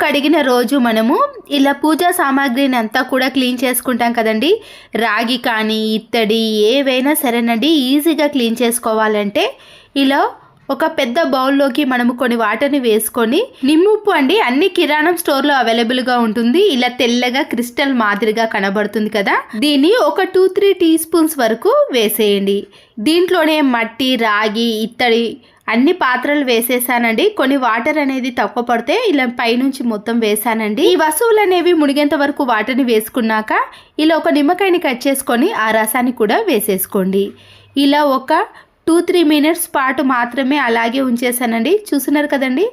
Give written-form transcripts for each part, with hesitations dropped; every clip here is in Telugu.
కడిగిన రోజు మనము ఇలా పూజా సామాగ్రిని అంతా కూడా క్లీన్ చేసుకుంటాం కదండి. రాగి కానీ ఇత్తడి ఏవైనా సరేనండి, ఈజీగా క్లీన్ చేసుకోవాలంటే ఇలా ఒక పెద్ద బౌల్లోకి మనము కొన్ని వాటర్ని వేసుకొని, నిమ్ముప్పు అండి అన్ని కిరాణం స్టోర్లో అవైలబుల్గా ఉంటుంది. ఇలా తెల్లగా క్రిస్టల్ మాదిరిగా కనబడుతుంది కదా, దీన్ని ఒక 2-3 టీ స్పూన్స్ వరకు వేసేయండి. దీంట్లోనే మట్టి, రాగి, ఇత్తడి అన్ని పాత్రలు వేసేసానండి. కొన్ని వాటర్ అనేది తక్కువ పడితే ఇలా పైనుంచి మొత్తం వేసానండి. ఈ వస్తువులు అనేవి మునిగేంత వరకు వాటర్ని వేసుకున్నాక ఇలా ఒక నిమ్మకాయని కట్ చేసుకొని ఆ రసాన్ని కూడా వేసేసుకోండి. ఇలా ఒక 2-3 మినిట్స్ పాటు మాత్రమే అలాగే ఉంచేసానండి. చూస్తున్నారు కదండి,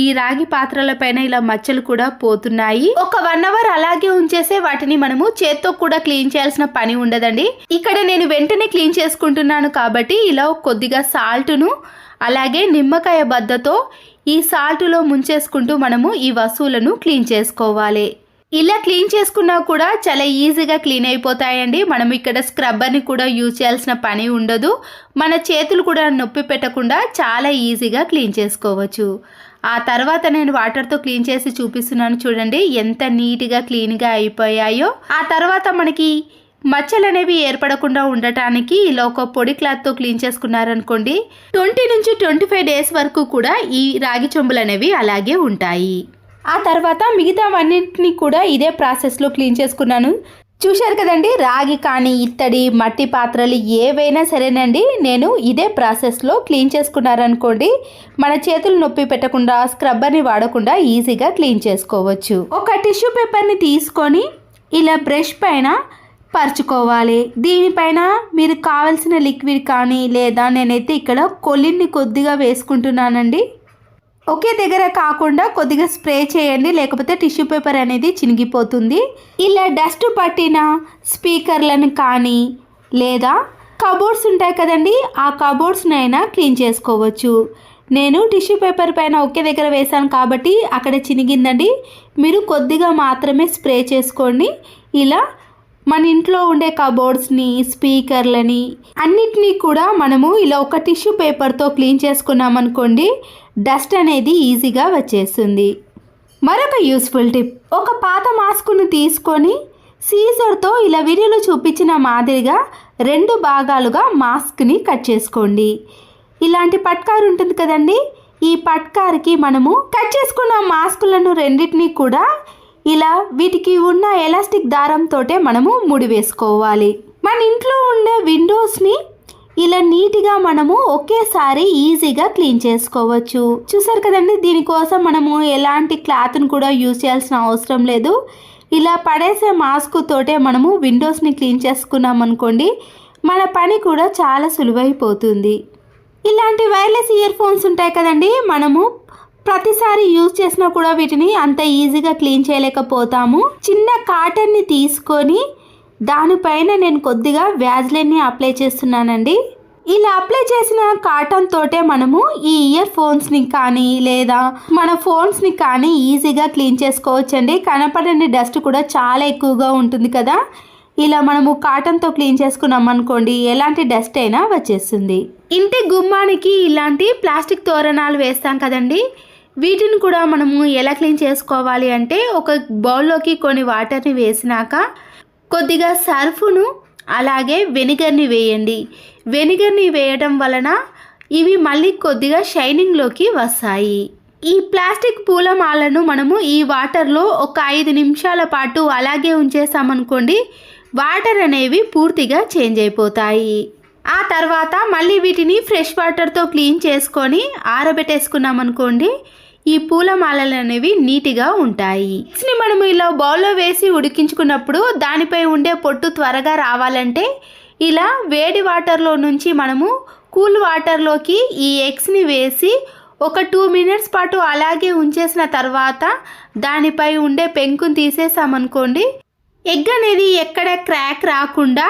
ఈ రాగి పాత్రల పైన ఇలా మచ్చలు కూడా పోతున్నాయి. ఒక 1 అవర్ అలాగే ఉంచేసే వాటిని మనము చేత్తో కూడా క్లీన్ చేయాల్సిన పని ఉండదండి. ఇక్కడ నేను వెంటనే క్లీన్ చేసుకుంటున్నాను కాబట్టి ఇలా కొద్దిగా సాల్ట్ను అలాగే నిమ్మకాయ బద్దతో ఈ సాల్ట్లో ముంచేసుకుంటూ మనము ఈ వస్తువులను క్లీన్ చేసుకోవాలి. ఇలా క్లీన్ చేసుకున్నా కూడా చాలా ఈజీగా క్లీన్ అయిపోతాయండి. మనం ఇక్కడ స్క్రబ్బర్ని కూడా యూజ్ చేయాల్సిన పని ఉండదు. మన చేతులు కూడా నొప్పి పెట్టకుండా చాలా ఈజీగా క్లీన్ చేసుకోవచ్చు. ఆ తర్వాత నేను వాటర్తో క్లీన్ చేసి చూపిస్తున్నాను చూడండి, ఎంత నీట్గా క్లీన్గా అయిపోయాయో. ఆ తర్వాత మనకి మచ్చలు అనేవి ఏర్పడకుండా ఉండటానికి ఇలా ఒక పొడి క్లాత్తో క్లీన్ చేసుకున్నారనుకోండి, 20 నుంచి 25 డేస్ వరకు కూడా ఈ రాగి చెంబులు అనేవి అలాగే ఉంటాయి. ఆ తర్వాత మిగతావన్నింటినీ కూడా ఇదే ప్రాసెస్లో క్లీన్ చేసుకున్నాను. చూశారు కదండి, రాగి కానీ ఇత్తడి మట్టి పాత్రలు ఏవైనా సరేనండి, నేను ఇదే ప్రాసెస్లో క్లీన్ చేసుకున్నారనుకోండి, మన చేతులు నొప్పి పెట్టకుండా స్క్రబ్బర్ని వాడకుండా ఈజీగా క్లీన్ చేసుకోవచ్చు. ఒక టిష్యూ పేపర్ని తీసుకొని ఇలా బ్రష్ పైన పరుచుకోవాలి. దీనిపైన మీరు కావలసిన లిక్విడ్ కానీ లేదా నేనైతే ఇక్కడ కొలిన్ని కొద్దిగా వేసుకుంటున్నానండి. ఒకే దగ్గర కాకుండా కొద్దిగా స్ప్రే చేయండి, లేకపోతే టిష్యూ పేపర్ అనేది చినిగిపోతుంది. ఇలా డస్ట్ పట్టిన స్పీకర్లను కానీ లేదా కబోర్డ్స్ ఉంటాయి కదండి, ఆ కబోర్డ్స్నైనా క్లీన్ చేసుకోవచ్చు. నేను టిష్యూ పేపర్ పైన ఒకే దగ్గర వేసాను కాబట్టి అక్కడ చినిగిందండి. మీరు కొద్దిగా మాత్రమే స్ప్రే చేసుకోండి. ఇలా మన ఇంట్లో ఉండే కబోర్డ్స్ని, స్పీకర్లని అన్నిటినీ కూడా మనము ఇలా ఒక టిష్యూ పేపర్తో క్లీన్ చేసుకున్నామనుకోండి, డస్ట్ అనేది ఈజీగా వచ్చేస్తుంది. మరొక యూస్ఫుల్ టిప్, ఒక పాత మాస్క్ను తీసుకొని సీజర్తో ఇలా వీడియోలో చూపించిన మాదిరిగా 2 భాగాలుగా మాస్క్ని కట్ చేసుకోండి. ఇలాంటి పట్కారు ఉంటుంది కదండి, ఈ పట్కారుకి మనము కట్ చేసుకున్న మాస్కులను రెండింటినీ కూడా ఇలా వీటికి ఉన్న ఎలాస్టిక్ దారంతో మనము ముడి వేసుకోవాలి. మన ఇంట్లో ఉండే విండోస్ని ఇలా నీట్గా మనము ఒకేసారి ఈజీగా క్లీన్ చేసుకోవచ్చు. చూసారు కదండి, దీనికోసం మనము ఎలాంటి క్లాత్ను కూడా యూజ్ చేయాల్సిన అవసరం లేదు. ఇలా పడేసే మాస్క్ తోటే మనము విండోస్ని క్లీన్ చేసుకున్నాం అనుకోండి, మన పని కూడా చాలా సులువైపోతుంది. ఇలాంటి వైర్లెస్ ఇయర్ ఫోన్స్ ఉంటాయి కదండి, మనము ప్రతిసారి యూజ్ చేసినా కూడా వీటిని అంత ఈజీగా క్లీన్ చేయలేకపోతాము. చిన్న కాటన్ని తీసుకొని దానిపైన నేను కొద్దిగా వ్యాజ్లైన్ని అప్లై చేస్తున్నానండి. ఇలా అప్లై చేసిన కాటన్ తోటే మనము ఈ ఇయర్ ఫోన్స్ని కానీ లేదా మన ఫోన్స్ని కానీ ఈజీగా క్లీన్ చేసుకోవచ్చండి. కనపడని డస్ట్ కూడా చాలా ఎక్కువగా ఉంటుంది కదా, ఇలా మనము కాటన్తో క్లీన్ చేసుకున్నాం అనుకోండి, ఎలాంటి డస్ట్ అయినా వచ్చేస్తుంది. ఇంటి గుమ్మానికి ఇలాంటి ప్లాస్టిక్ తోరణాలు వేస్తాం కదండి, వీటిని కూడా మనము ఎలా క్లీన్ చేసుకోవాలి అంటే, ఒక బౌల్లోకి కొన్ని వాటర్ని వేసినాక కొద్దిగా సర్ఫును అలాగే వెనిగర్ని వేయండి. వెనిగర్ని వేయడం వలన ఇవి మళ్ళీ కొద్దిగా షైనింగ్లోకి వస్తాయి. ఈ ప్లాస్టిక్ పూలమాలను మనము ఈ వాటర్లో ఒక 5 నిమిషాల పాటు అలాగే ఉంచేసామనుకోండి, వాటర్ అనేవి పూర్తిగా చేంజ్ అయిపోతాయి. ఆ తర్వాత మళ్ళీ వీటిని ఫ్రెష్ వాటర్తో క్లీన్ చేసుకొని ఆరబెట్టేసుకున్నాం అనుకోండి, ఈ పూలమాలలు అనేవి నీట్గా ఉంటాయి. మనము ఇలా బౌల్లో వేసి ఉడికించుకున్నప్పుడు దానిపై ఉండే పొట్టు త్వరగా రావాలంటే ఇలా వేడి వాటర్లో నుంచి మనము కూల్ వాటర్లోకి ఈ ఎగ్స్ని వేసి ఒక 2 మినిట్స్ పాటు అలాగే ఉంచేసిన తర్వాత దానిపై ఉండే పెంకుని తీసేసామనుకోండి, ఎగ్ అనేది ఎక్కడ క్రాక్ రాకుండా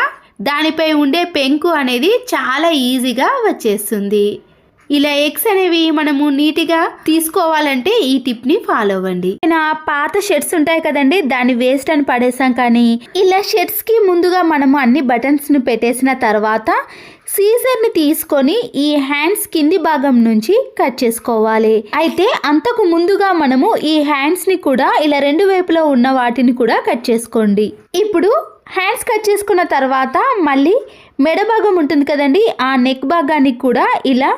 దానిపై ఉండే పెంకు అనేది చాలా ఈజీగా వచ్చేస్తుంది. ఇలా ఎగ్స్ అనేవి మనము నీట్గా తీసుకోవాలంటే ఈ టిప్ ని ఫాలో అవ్వండి. నా పాత షర్ట్స్ ఉంటాయి కదండి, దాన్ని వేస్ట్ అని పడేసాం. కానీ ఇలా షర్ట్స్ కి ముందుగా మనము అన్ని బటన్స్ ని పెట్టేసిన తర్వాత సీజర్ ని తీసుకొని ఈ హ్యాండ్స్ కింది భాగం నుంచి కట్ చేసుకోవాలి. అయితే అంతకు ముందుగా మనము ఈ హ్యాండ్స్ ని కూడా ఇలా రెండు వైపులో ఉన్న వాటిని కూడా కట్ చేసుకోండి. ఇప్పుడు హ్యాండ్స్ కట్ చేసుకున్న తర్వాత మళ్ళీ మెడ భాగం ఉంటుంది కదండి, ఆ నెక్ భాగానికి కూడా ఇలా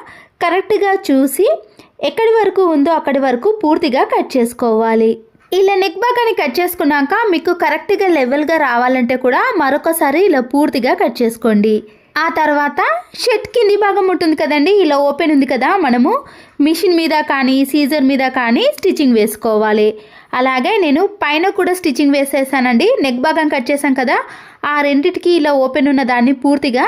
కరెక్ట్గా చూసి ఎక్కడి వరకు ఉందో అక్కడి వరకు పూర్తిగా కట్ చేసుకోవాలి. ఇలా నెక్ భాగాన్ని కట్ చేసుకున్నాక మీకు కరెక్ట్గా లెవెల్గా రావాలంటే కూడా మరొకసారి ఇలా పూర్తిగా కట్ చేసుకోండి. ఆ తర్వాత షర్ట్ కింది భాగం ఉంటుంది కదండి, ఇలా ఓపెన్ ఉంది కదా, మనము మిషన్ మీద కానీ సీజర్ మీద కానీ స్టిచ్చింగ్ వేసుకోవాలి. అలాగే నేను పైన కూడా స్టిచ్చింగ్ వేసేసానండి. నెక్ భాగం కట్ చేసాం కదా, ఆ రెండిటికి ఇలా ఓపెన్ ఉన్న దాన్ని పూర్తిగా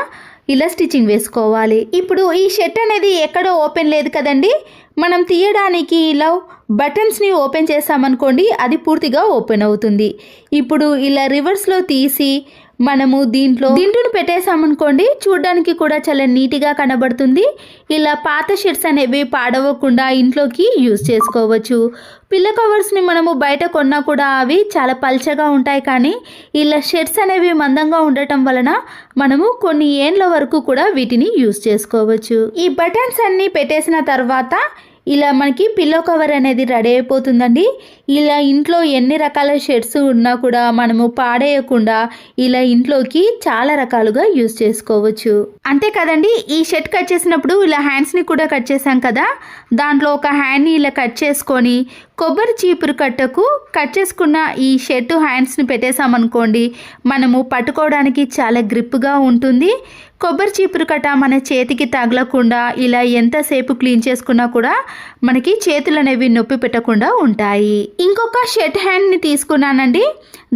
ఇలా స్టిచ్చింగ్ వేసుకోవాలి. ఇప్పుడు ఈ షర్ట్ అనేది ఎక్కడో ఓపెన్ లేదు కదండి, మనం తీయడానికి ఇలా బటన్స్ని ఓపెన్ చేసామనుకోండి, అది పూర్తిగా ఓపెన్ అవుతుంది. ఇప్పుడు ఇలా రివర్స్లో తీసి మనము దీంట్లో దిండును పెట్టేసామనుకోండి, చూడడానికి కూడా చాలా నీట్గా కనబడుతుంది. ఇలా పాత షర్ట్స్ అనేవి పాడవకుండా ఇంట్లోకి యూజ్ చేసుకోవచ్చు. పిల్ల కవర్స్ని మనము బయట కొన్నా కూడా అవి చాలా పల్చగా ఉంటాయి. కానీ ఇలా షర్ట్స్ అనేవి మందంగా ఉండటం వలన మనము కొన్ని ఏండ్ల వరకు కూడా వీటిని యూజ్ చేసుకోవచ్చు. ఈ బటన్స్ అన్నీ పెట్టేసిన తర్వాత ఇలా మనకి పిల్లో కవర్ అనేది రెడీ అయిపోతుందండి. ఇలా ఇంట్లో ఎన్ని రకాల షర్ట్స్ ఉన్నా కూడా మనము పాడేయకుండా ఇలా ఇంట్లోకి చాలా రకాలుగా యూజ్ చేసుకోవచ్చు. అంతే కదండి, ఈ షర్ట్ కట్ చేసినప్పుడు ఇలా హ్యాండ్స్ని కూడా కట్ చేసాం కదా, దాంట్లో ఒక హ్యాండ్ని ఇలా కట్ చేసుకొని కొబ్బరి చీపురు కట్టకు కట్ చేసుకున్న ఈ షర్ట్ హ్యాండ్స్ని పెట్టేసామనుకోండి, మనము పట్టుకోవడానికి చాలా గ్రిప్గా ఉంటుంది. కొబ్బరి చీపురు కట్ట మన చేతికి తగలకుండా ఇలా ఎంతసేపు క్లీన్ చేసుకున్నా కూడా మనకి చేతులు అనేవి నొప్పి పెట్టకుండా ఉంటాయి. ఇంకొక షర్ట్ హ్యాండ్ని తీసుకున్నానండి,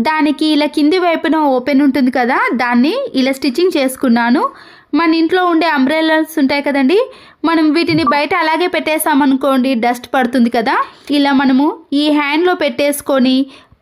దానికి ఇలా కింది వైపున ఓపెన్ ఉంటుంది కదా, దాన్ని ఇలా స్టిచ్చింగ్ చేసుకున్నాను. మన ఇంట్లో ఉండే అంబ్రెల్లాస్ ఉంటాయి కదండి, మనం వీటిని బయట అలాగే పెట్టేసామనుకోండి, డస్ట్ పడుతుంది కదా, ఇలా మనము ఈ హ్యాండ్లో పెట్టేసుకొని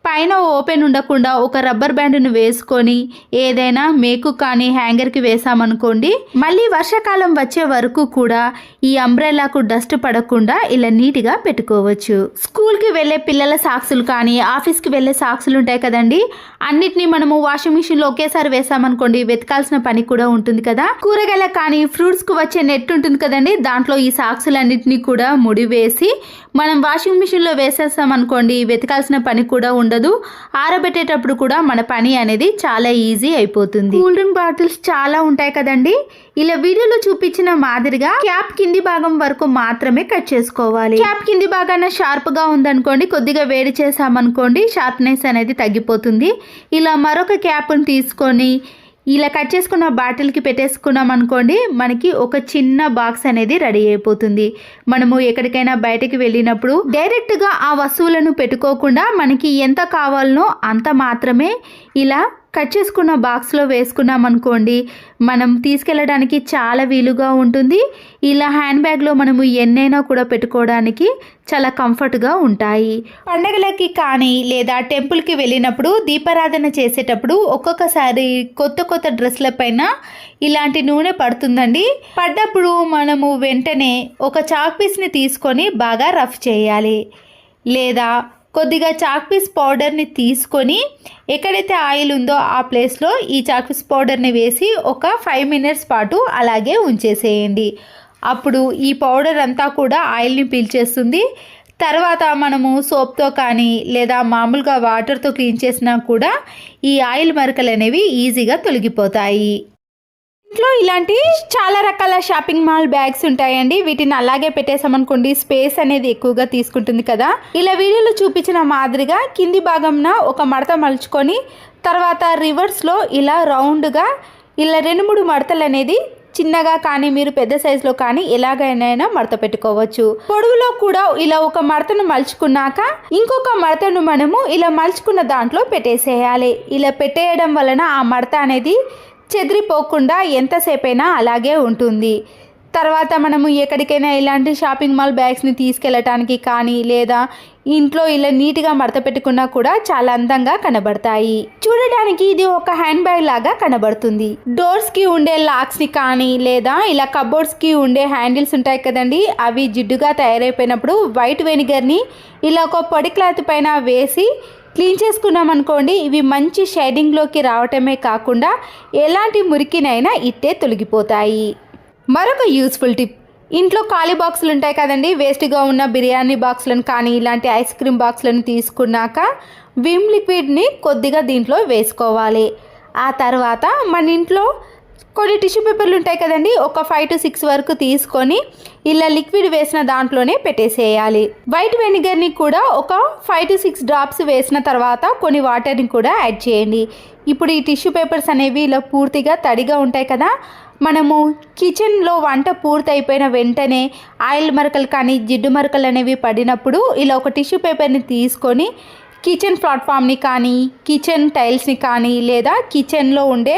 పైన ఓపెన్ ఉండకుండా ఒక రబ్బర్ బ్యాండ్ను వేసుకొని ఏదైనా మేకు కానీ హ్యాంగర్కి వేసామనుకోండి, మళ్ళీ వర్షాకాలం వచ్చే వరకు కూడా ఈ అంబ్రెల్లాకు డస్ట్ పడకుండా ఇలా నీట్గా పెట్టుకోవచ్చు. స్కూల్కి వెళ్ళే పిల్లల సాక్సులు కానీ ఆఫీస్కి వెళ్ళే సాక్సులు ఉంటాయి కదండి, అన్నిటినీ మనము వాషింగ్ మిషన్లో ఒకేసారి వేసామనుకోండి, వెతకాల్సిన పని కూడా ఉంటుంది కదా. కూరగాయలకు కానీ ఫ్రూట్స్కి వచ్చే నెట్ ఉంటుంది కదండి, దాంట్లో ఈ సాక్సులన్నిటినీ కూడా ముడి వేసి మనం వాషింగ్ మిషన్లో వేసేసామనుకోండి, వెతకాల్సిన పని కూడా ఉండదు. ఆరబెట్టేటప్పుడు కూడా మన పని అనేది చాలా ఈజీ అయిపోతుంది. కూల్ డ్రింక్ బాటిల్స్ చాలా ఉంటాయి కదండి, ఇలా వీడియోలో చూపించిన మాదిరిగా క్యాప్ కింది భాగం వరకు మాత్రమే కట్ చేసుకోవాలి. క్యాప్ కింది భాగాన షార్ప్ గా ఉందనుకోండి, కొద్దిగా వేడి చేసామనుకోండి, షార్ప్నెస్ అనేది తగ్గిపోతుంది. ఇలా మరొక క్యాప్ని తీసుకొని ఇలా కట్ చేసుకున్న బాటిల్కి పెట్టేసుకున్నాం అనుకోండి, మనకి ఒక చిన్న బాక్స్ అనేది రెడీ అయిపోతుంది. మనము ఎక్కడికైనా బయటకు వెళ్ళినప్పుడు డైరెక్ట్గా ఆ వస్తువులను పెట్టుకోకుండా మనకి ఎంత కావాలనో అంత మాత్రమే ఇలా కట్ చేసుకున్న బాక్స్లో వేసుకున్నాం అనుకోండి, మనం తీసుకెళ్ళడానికి చాలా వీలుగా ఉంటుంది. ఇలా హ్యాండ్ బ్యాగ్లో మనము ఎన్నైనా కూడా పెట్టుకోవడానికి చాలా కంఫర్ట్గా ఉంటాయి. పండగలకి కానీ లేదా టెంపుల్కి వెళ్ళినప్పుడు దీపారాధన చేసేటప్పుడు ఒక్కొక్కసారి కొత్త కొత్త డ్రెస్ల పైన ఇలాంటి నూనె పడుతుందండి. పడ్డప్పుడు మనము వెంటనే ఒక చాక్ పీస్ని తీసుకొని బాగా రఫ్ చేయాలి, లేదా కొద్దిగా చాక్ పీస్ పౌడర్ని తీసుకొని ఎక్కడైతే ఆయిల్ ఉందో ఆ ప్లేస్లో ఈ చాక్ పీస్ పౌడర్ని వేసి ఒక 5 minutes పాటు అలాగే ఉంచేసేయండి. అప్పుడు ఈ పౌడర్ అంతా కూడా ఆయిల్ని పీల్చేస్తుంది. తర్వాత మనము సోప్తో కానీ లేదా మామూలుగా వాటర్తో క్లీన్ చేసినా కూడా ఈ ఆయిల్ మరకలు అనేవి ఈజీగా తొలగిపోతాయి. ఇంట్లో ఇలాంటి చాలా రకాల షాపింగ్ మాల్ బ్యాగ్స్ ఉంటాయండి, వీటిని అలాగే పెట్టేసామనుకోండి, స్పేస్ అనేది ఎక్కువగా తీసుకుంటుంది కదా. ఇలా వీడియోలో చూపించిన మాదిరిగా కింది భాగంన ఒక మడత మలుచుకొని తర్వాత రివర్స్లో ఇలా రౌండ్గా ఇలా 2-3 మడతలు అనేది చిన్నగా కానీ మీరు పెద్ద సైజులో కానీ ఎలాగైనా మడత పెట్టుకోవచ్చు. పొడవులో కూడా ఇలా ఒక మడతను మలుచుకున్నాక ఇంకొక మడతను మనము ఇలా మలుచుకున్న దాంట్లో పెట్టేసేయాలి. ఇలా పెట్టేయడం వలన ఆ మడత అనేది చెదిరిపోకుండా ఎంతసేపైనా అలాగే ఉంటుంది. తర్వాత మనము ఎక్కడికైనా ఇలాంటి షాపింగ్ మాల్ బ్యాగ్స్ని తీసుకెళ్ళటానికి కానీ లేదా ఇంట్లో ఇలా నీట్గా మడత పెట్టుకున్నా కూడా చాలా అందంగా కనబడతాయి. చూడడానికి ఇది ఒక హ్యాండ్ బ్యాగ్ లాగా కనబడుతుంది. డోర్స్కి ఉండే లాక్స్ని కానీ లేదా ఇలా కబోర్డ్స్కి ఉండే హ్యాండిల్స్ ఉంటాయి కదండి, అవి జిడ్డుగా తయారైపోయినప్పుడు వైట్ వెనిగర్ని ఇలా ఒక పొడి క్లాత్ పైన వేసి క్లీన్ చేసుకున్నాం అనుకోండి, ఇవి మంచి షైనింగ్లోకి రావటమే కాకుండా ఎలాంటి మురికినైనా ఇట్టే తొలగిపోతాయి. మరొక యూస్ఫుల్ టిప్, ఇంట్లో ఖాళీ బాక్సులు ఉంటాయి కదండి, వేస్ట్గా ఉన్న బిర్యానీ బాక్సులను కానీ ఇలాంటి ఐస్ క్రీమ్ బాక్సులను తీసుకున్నాక విమ్ లిక్విడ్ని కొద్దిగా దీంట్లో వేసుకోవాలి. ఆ తర్వాత మన ఇంట్లో కొన్ని టిష్యూ పేపర్లు ఉంటాయి కదండి, ఒక 5 to 6 వరకు తీసుకొని ఇలా లిక్విడ్ వేసిన దాంట్లోనే పెట్టేసేయాలి. వైట్ వెనిగర్ని కూడా ఒక 5 to 6 డ్రాప్స్ వేసిన తర్వాత కొన్ని వాటర్ని కూడా యాడ్ చేయండి. ఇప్పుడు ఈ టిష్యూ పేపర్స్ అనేవి ఇలా పూర్తిగా తడిగా ఉంటాయి కదా, మనము కిచెన్లో వంట పూర్తి అయిపోయిన వెంటనే ఆయిల్ మరకలు కానీ జిడ్డు మరకలు అనేవి పడినప్పుడు ఇలా ఒక టిష్యూ పేపర్ని తీసుకొని కిచెన్ ప్లాట్ఫామ్ని కానీ కిచెన్ టైల్స్ని కానీ లేదా కిచెన్లో ఉండే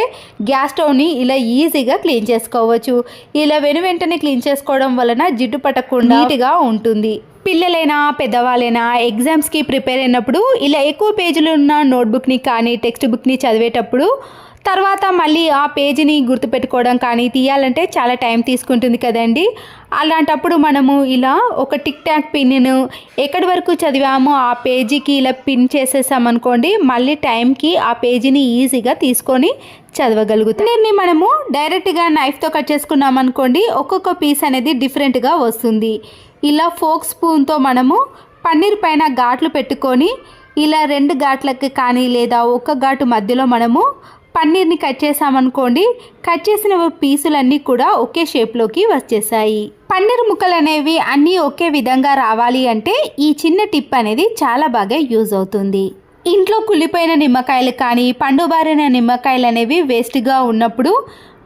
గ్యాస్ స్టవ్ని ఇలా ఈజీగా క్లీన్ చేసుకోవచ్చు. ఇలా వెంటనే క్లీన్ చేసుకోవడం వలన జిడ్డు పట్టకుండా నీట్గా ఉంటుంది. పిల్లలైనా పెద్దవాళ్ళైనా ఎగ్జామ్స్కి ప్రిపేర్ అయినప్పుడు ఇలా ఎక్కువ పేజీలు ఉన్న నోట్బుక్ని కానీ టెక్స్ట్ బుక్ని చదివేటప్పుడు తర్వాత మళ్ళీ ఆ పేజీని గుర్తుపెట్టుకోవడం కానీ తీయాలంటే చాలా టైం తీసుకుంటుంది కదండి. అలాంటప్పుడు మనము ఇలా ఒక టిక్ టాక్ పిన్ను ఎక్కడి వరకు చదివామో ఆ పేజీకి ఇలా పిన్ చేసేసామనుకోండి, మళ్ళీ టైంకి ఆ పేజీని ఈజీగా తీసుకొని చదవగలుగుతాం. దీన్ని మనము డైరెక్ట్గా నైఫ్తో కట్ చేసుకున్నాం అనుకోండి, ఒక్కొక్క పీస్ అనేది డిఫరెంట్గా వస్తుంది. ఇలా ఫోక్ స్పూన్తో మనము పన్నీర్ పైన ఘాట్లు పెట్టుకొని ఇలా 2 ఘాట్లకి కానీ లేదా ఒక ఘాటు మధ్యలో మనము పన్నీర్ని కట్ చేసామనుకోండి, కట్ చేసిన పీసులన్నీ కూడా ఒకే షేప్లోకి వచ్చేసాయి. పన్నీర్ ముక్కలు అనేవి అన్నీ ఒకే విధంగా రావాలి అంటే ఈ చిన్న టిప్ అనేది చాలా బాగా యూజ్ అవుతుంది. ఇంట్లో కుళ్ళిపోయిన నిమ్మకాయలు కానీ పండుబారిన నిమ్మకాయలు అనేవి వేస్ట్గా ఉన్నప్పుడు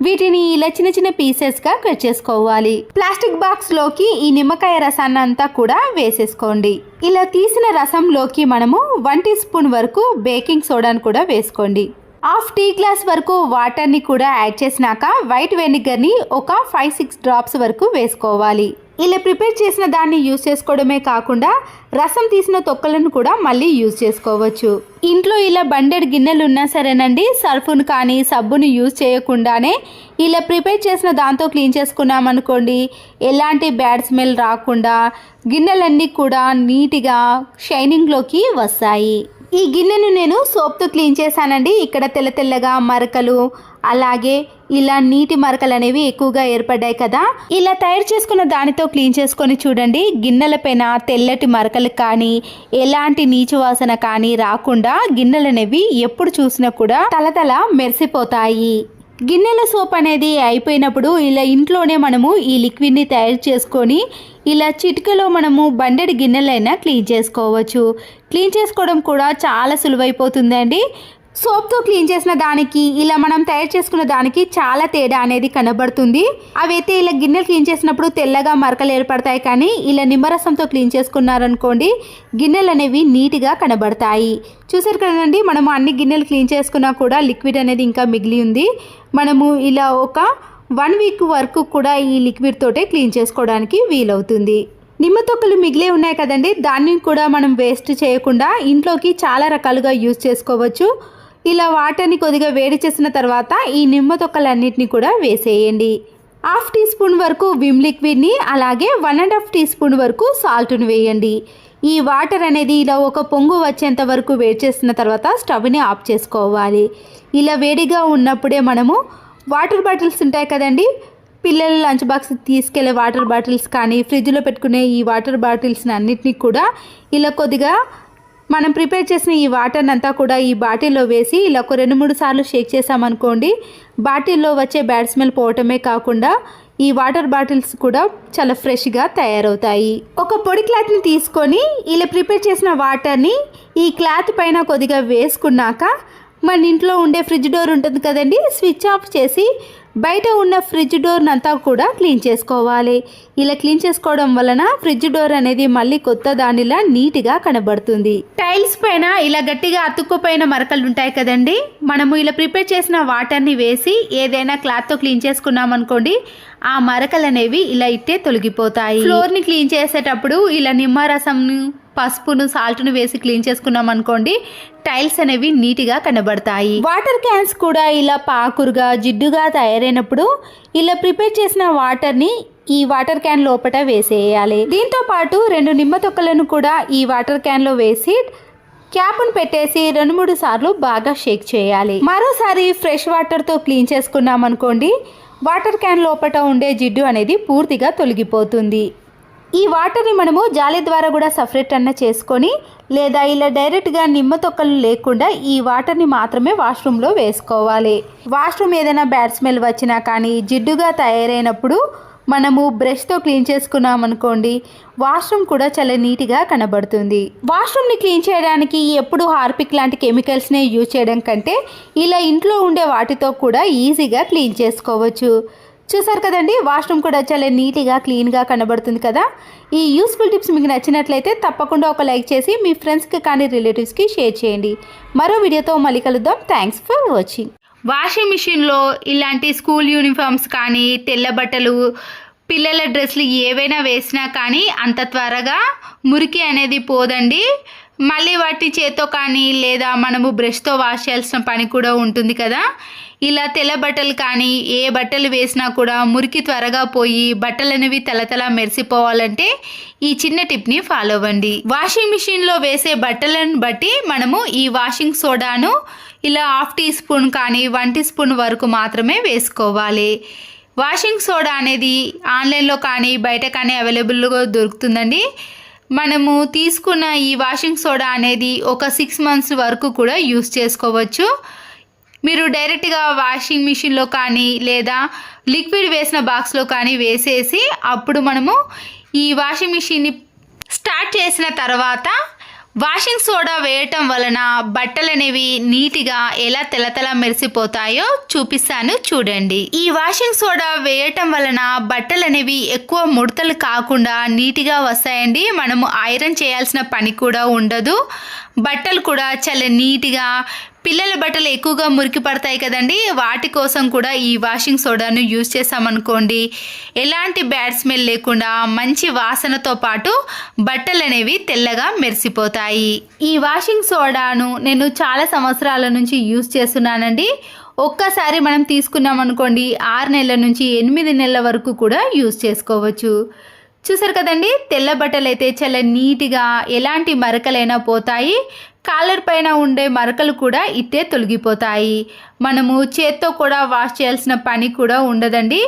వీటిని ఇలా చిన్న చిన్న పీసెస్గా కట్ చేసుకోవాలి. ప్లాస్టిక్ బాక్స్లోకి ఈ నిమ్మకాయ రసాన్ని అంతా కూడా వేసేసుకోండి. ఇలా తీసిన రసంలోకి మనము 1 టీ స్పూన్ వరకు బేకింగ్ సోడాను కూడా వేసుకోండి. 1/2 టీ గ్లాస్ వరకు వాటర్ని కూడా యాడ్ చేసినాక వైట్ వెనిగర్ని ఒక 5-6 డ్రాప్స్ వరకు వేసుకోవాలి. ఇలా ప్రిపేర్ చేసిన దాన్ని యూజ్ చేసుకోవడమే కాకుండా రసం తీసిన తొక్కలను కూడా మళ్ళీ యూజ్ చేసుకోవచ్చు. ఇంట్లో ఇలా బండెడ్ గిన్నెలు ఉన్నా సరేనండి, సర్ఫును కానీ సబ్బును యూజ్ చేయకుండానే ఇలా ప్రిపేర్ చేసిన దాంతో క్లీన్ చేసుకున్నామనుకోండి, ఎలాంటి బ్యాడ్ స్మెల్ రాకుండా గిన్నెలన్నీ కూడా నీట్గా షైనింగ్లోకి వస్తాయి. ఈ గిన్నెను నేను సోప్తో క్లీన్ చేశానండి. ఇక్కడ తెల్ల తెల్లగా మరకలు అలాగే ఇలా నీటి మరకలు అనేవి ఎక్కువగా ఏర్పడ్డాయి కదా, ఇలా తయారు చేసుకున్న దానితో క్లీన్ చేసుకొని చూడండి, గిన్నెల పైన తెల్లటి మరకలు కానీ ఎలాంటి నీచు వాసన కానీ రాకుండా గిన్నెలు అనేవి ఎప్పుడు చూసినా కూడా తలతల మెరిసిపోతాయి. గిన్నెల సోప్ అనేది అయిపోయినప్పుడు ఇలా ఇంట్లోనే మనము ఈ లిక్విడ్ని తయారు చేసుకొని ఇలా చిటికలో మనము బండెడ్ గిన్నెలైనా క్లీన్ చేసుకోవచ్చు. క్లీన్ చేసుకోవడం కూడా చాలా సులువైపోతుందండి. సోప్తో క్లీన్ చేసిన దానికి ఇలా మనం తయారు చేసుకున్న దానికి చాలా తేడా అనేది కనబడుతుంది. అవైతే ఇలా గిన్నెలు క్లీన్ చేసినప్పుడు తెల్లగా మరకలు ఏర్పడతాయి, కానీ ఇలా నిమ్మరసంతో క్లీన్ చేసుకున్నారనుకోండి గిన్నెలు అనేవి నీట్గా కనబడతాయి. చూసారు కదండి, మనము అన్ని గిన్నెలు క్లీన్ చేసుకున్నా కూడా లిక్విడ్ అనేది ఇంకా మిగిలి ఉంది. మనము ఇలా ఒక 1 వీక్ వరకు కూడా ఈ లిక్విడ్ తోటే క్లీన్ చేసుకోవడానికి వీలవుతుంది. నిమ్మ తొక్కలు మిగిలే ఉన్నాయి కదండి, దాన్ని కూడా మనం వేస్ట్ చేయకుండా ఇంట్లోకి చాలా రకాలుగా యూజ్ చేసుకోవచ్చు. ఇలా వాటర్ని కొద్దిగా వేడి చేసిన తర్వాత ఈ నిమ్మ తొక్కలన్నిటిని కూడా వేసేయండి. 1/2 టీ స్పూన్ వరకు విమ్ లిక్విడ్ని అలాగే 1.5 టీ స్పూన్ వరకు సాల్ట్ని వేయండి. ఈ వాటర్ అనేది ఇలా ఒక పొంగు వచ్చేంత వరకు వేడి చేసిన తర్వాత స్టవ్ని ఆఫ్ చేసుకోవాలి. ఇలా వేడిగా ఉన్నప్పుడే మనము వాటర్ బాటిల్స్ ఉంటాయి కదండి, పిల్లల లంచ్ బాక్స్ తీసుకెళ్లే వాటర్ బాటిల్స్ కానీ ఫ్రిడ్జ్లో పెట్టుకునే ఈ వాటర్ బాటిల్స్ని అన్నిటినీ కూడా ఇలా కొద్దిగా మనం ప్రిపేర్ చేసిన ఈ వాటర్ని అంతా కూడా ఈ బాటిల్లో వేసి ఇలా ఒక 2-3 సార్లు షేక్ చేసామనుకోండి, బాటిల్లో వచ్చే బ్యాడ్ స్మెల్ పోవటమే కాకుండా ఈ వాటర్ బాటిల్స్ కూడా చాలా ఫ్రెష్గా తయారవుతాయి. ఒక పొడి క్లాత్ని తీసుకొని ఇలా ప్రిపేర్ చేసిన వాటర్ని ఈ క్లాత్ పైన కొద్దిగా వేసుకున్నాక మన ఇంట్లో ఉండే ఫ్రిడ్జ్ డోర్ ఉంటుంది కదండి, స్విచ్ ఆఫ్ చేసి బయట ఉన్న ఫ్రిడ్జ్ డోర్ అంతా కూడా క్లీన్ చేసుకోవాలి. ఇలా క్లీన్ చేసుకోవడం వలన ఫ్రిడ్జ్ డోర్ అనేది మళ్ళీ కొత్త దానిలా నీట్గా కనబడుతుంది. టైల్స్ పైన ఇలా గట్టిగా అతుక్కుపోయిన మరకలు ఉంటాయి కదండి, మనము ఇలా ప్రిపేర్ చేసిన వాటర్ని వేసి ఏదైనా క్లాత్తో క్లీన్ చేసుకున్నాం అనుకోండి, ఆ మరకలు అనేవి ఇలా ఇట్టే తొలగిపోతాయి. ఫ్లోర్ని క్లీన్ చేసేటప్పుడు ఇలా నిమ్మరసంను, పసుపును, సాల్ట్ను వేసి క్లీన్ చేసుకున్నాం అనుకోండి, టైల్స్ అనేవి నీట్గా కనబడతాయి. వాటర్ క్యాన్స్ కూడా ఇలా పాకురుగా జిడ్డుగా తయారైనప్పుడు ఇలా ప్రిపేర్ చేసిన వాటర్ని ఈ వాటర్ క్యాన్ లోపల వేసేయాలి. దీంతో పాటు 2 నిమ్మ తొక్కలను కూడా ఈ వాటర్ క్యాన్లో వేసి క్యాప్ను పెట్టేసి 2-3 సార్లు బాగా షేక్ చేయాలి. మరోసారి ఫ్రెష్ వాటర్తో క్లీన్ చేసుకున్నాం అనుకోండి, వాటర్ క్యాన్ లోపల ఉండే జిడ్డు అనేది పూర్తిగా తొలగిపోతుంది. ఈ వాటర్ని మనము జాలి ద్వారా కూడా సపరేట్ అన్న చేసుకొని, లేదా ఇలా డైరెక్ట్గా నిమ్మ తొక్కలు లేకుండా ఈ వాటర్ని మాత్రమే వాష్రూమ్లో వేసుకోవాలి. వాష్రూమ్ ఏదైనా బ్యాడ్ స్మెల్ వచ్చినా కానీ జిడ్డుగా తయారైనప్పుడు మనము బ్రష్తో క్లీన్ చేసుకున్నాం అనుకోండి, వాష్రూమ్ కూడా చాలా నీట్గా కనబడుతుంది. వాష్రూమ్ని క్లీన్ చేయడానికి ఎప్పుడు హార్పిక్ లాంటి కెమికల్స్నే యూజ్ చేయడం కంటే ఇలా ఇంట్లో ఉండే వాటితో కూడా ఈజీగా క్లీన్ చేసుకోవచ్చు. చూసారు కదండి, వాష్రూమ్ కూడా చాలా నీట్గా క్లీన్గా కనబడుతుంది కదా. ఈ యూస్ఫుల్ టిప్స్ మీకు నచ్చినట్లయితే తప్పకుండా ఒక లైక్ చేసి మీ ఫ్రెండ్స్కి కానీ రిలేటివ్స్కి షేర్ చేయండి. మరో వీడియోతో మళ్ళీ కలుద్దాం. Thanks for watching. వాషింగ్ మిషన్లో ఇలాంటి స్కూల్ యూనిఫామ్స్ కానీ, తెల్ల బట్టలు, పిల్లల డ్రెస్సులు ఏవైనా వేసినా కానీ అంత త్వరగా మురికి అనేది పోదండి. మళ్ళీ వాటి చేత్తో కానీ లేదా మనము బ్రష్తో వాష్ చేయాల్సిన పని కూడా ఉంటుంది కదా. ఇలా తెల్ల బట్టలు కానీ ఏ బట్టలు వేసినా కూడా మురికి త్వరగా పోయి బట్టలు అనేవి తలతల మెరిసిపోవాలంటే ఈ చిన్న టిప్ని ఫాలో అవ్వండి. వాషింగ్ మిషన్లో వేసే బట్టలను బట్టి మనము ఈ వాషింగ్ సోడాను ఇలా 1/2 టీ స్పూన్ కానీ 1 టీ స్పూన్ వరకు మాత్రమే వేసుకోవాలి. వాషింగ్ సోడా అనేది ఆన్లైన్లో కానీ బయట కానీ అవైలబుల్గా దొరుకుతుందండి. మనము తీసుకున్న ఈ వాషింగ్ సోడా అనేది ఒక 6 మంత్స్ వరకు కూడా యూస్ చేసుకోవచ్చు. మీరు డైరెక్ట్గా వాషింగ్ మిషన్లో కానీ లేదా లిక్విడ్ వేసిన బాక్స్లో కానీ వేసేసి అప్పుడు మనము ఈ వాషింగ్ మిషన్ని స్టార్ట్ చేసిన తర్వాత వాషింగ్ సోడా వేయటం వలన బట్టలు అనేవి నీట్గా ఎలా తెల్లతెల్ల మెరిసిపోతాయో చూపిస్తాను చూడండి. ఈ వాషింగ్ సోడా వేయటం వలన బట్టలు అనేవి ఎక్కువ ముడతలు కాకుండా నీట్గా వస్తాయండి. మనము ఐరన్ చేయాల్సిన పని కూడా ఉండదు. బట్టలు కూడా చాలా నీట్గా, పిల్లల బట్టలు ఎక్కువగా మురికి పడతాయి కదండి, వాటి కోసం కూడా ఈ వాషింగ్ సోడాను యూజ్ చేసామనుకోండి, ఎలాంటి బ్యాడ్ స్మెల్ లేకుండా మంచి వాసనతో పాటు బట్టలు అనేవి తెల్లగా మెరిసిపోతాయి. ఈ వాషింగ్ సోడాను నేను చాలా సంవత్సరాల నుంచి యూజ్ చేస్తున్నానండి. ఒక్కసారి మనం తీసుకున్నాం అనుకోండి 6 నెలల నుంచి 8 నెలల వరకు కూడా యూజ్ చేసుకోవచ్చు. చూసారు కదండి, తెల్ల బట్టలు అయితే చాలా నీట్గా ఎలాంటి మరకలైనా పోతాయి. కాలర్ పైన ఉండే మరకలు కూడా ఇట్టే తొలగిపోతాయి. మనము చేత్తో కూడా వాష్ చేయాల్సిన పని కూడా ఉండదండి.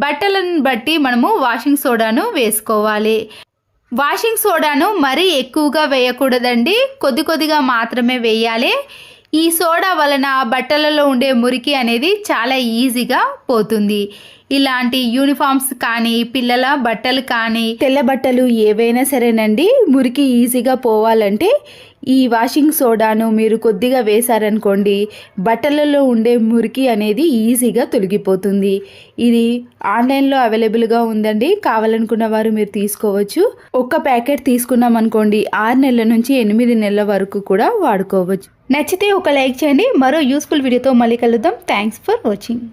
బట్టలను బట్టి మనము వాషింగ్ సోడాను వేసుకోవాలి. వాషింగ్ సోడాను మరీ ఎక్కువగా వేయకూడదండి, కొద్దిగా మాత్రమే వేయాలి. ఈ సోడా వలన బట్టలలో ఉండే మురికి అనేది చాలా ఈజీగా పోతుంది. ఇలాంటి యూనిఫామ్స్ కానీ, పిల్లల బట్టలు కానీ, తెల్ల బట్టలు ఏవైనా సరేనండి, మురికి ఈజీగా పోవాలంటే ఈ వాషింగ్ సోడాను మీరు కొద్దిగా వేశారనుకోండి, బట్టలలో ఉండే మురికి అనేది ఈజీగా తొలగిపోతుంది. ఇది ఆన్లైన్లో అవైలబుల్గా ఉందండి, కావాలనుకున్న వారు మీరు తీసుకోవచ్చు. ఒక్క ప్యాకెట్ తీసుకున్నాం అనుకోండి 6 నెలల నుంచి 8 నెలల వరకు కూడా వాడుకోవచ్చు. నచ్చితే ఒక లైక్ చేయండి. మరో యూస్ఫుల్ వీడియోతో మళ్ళీ కలుద్దాం. Thanks for watching.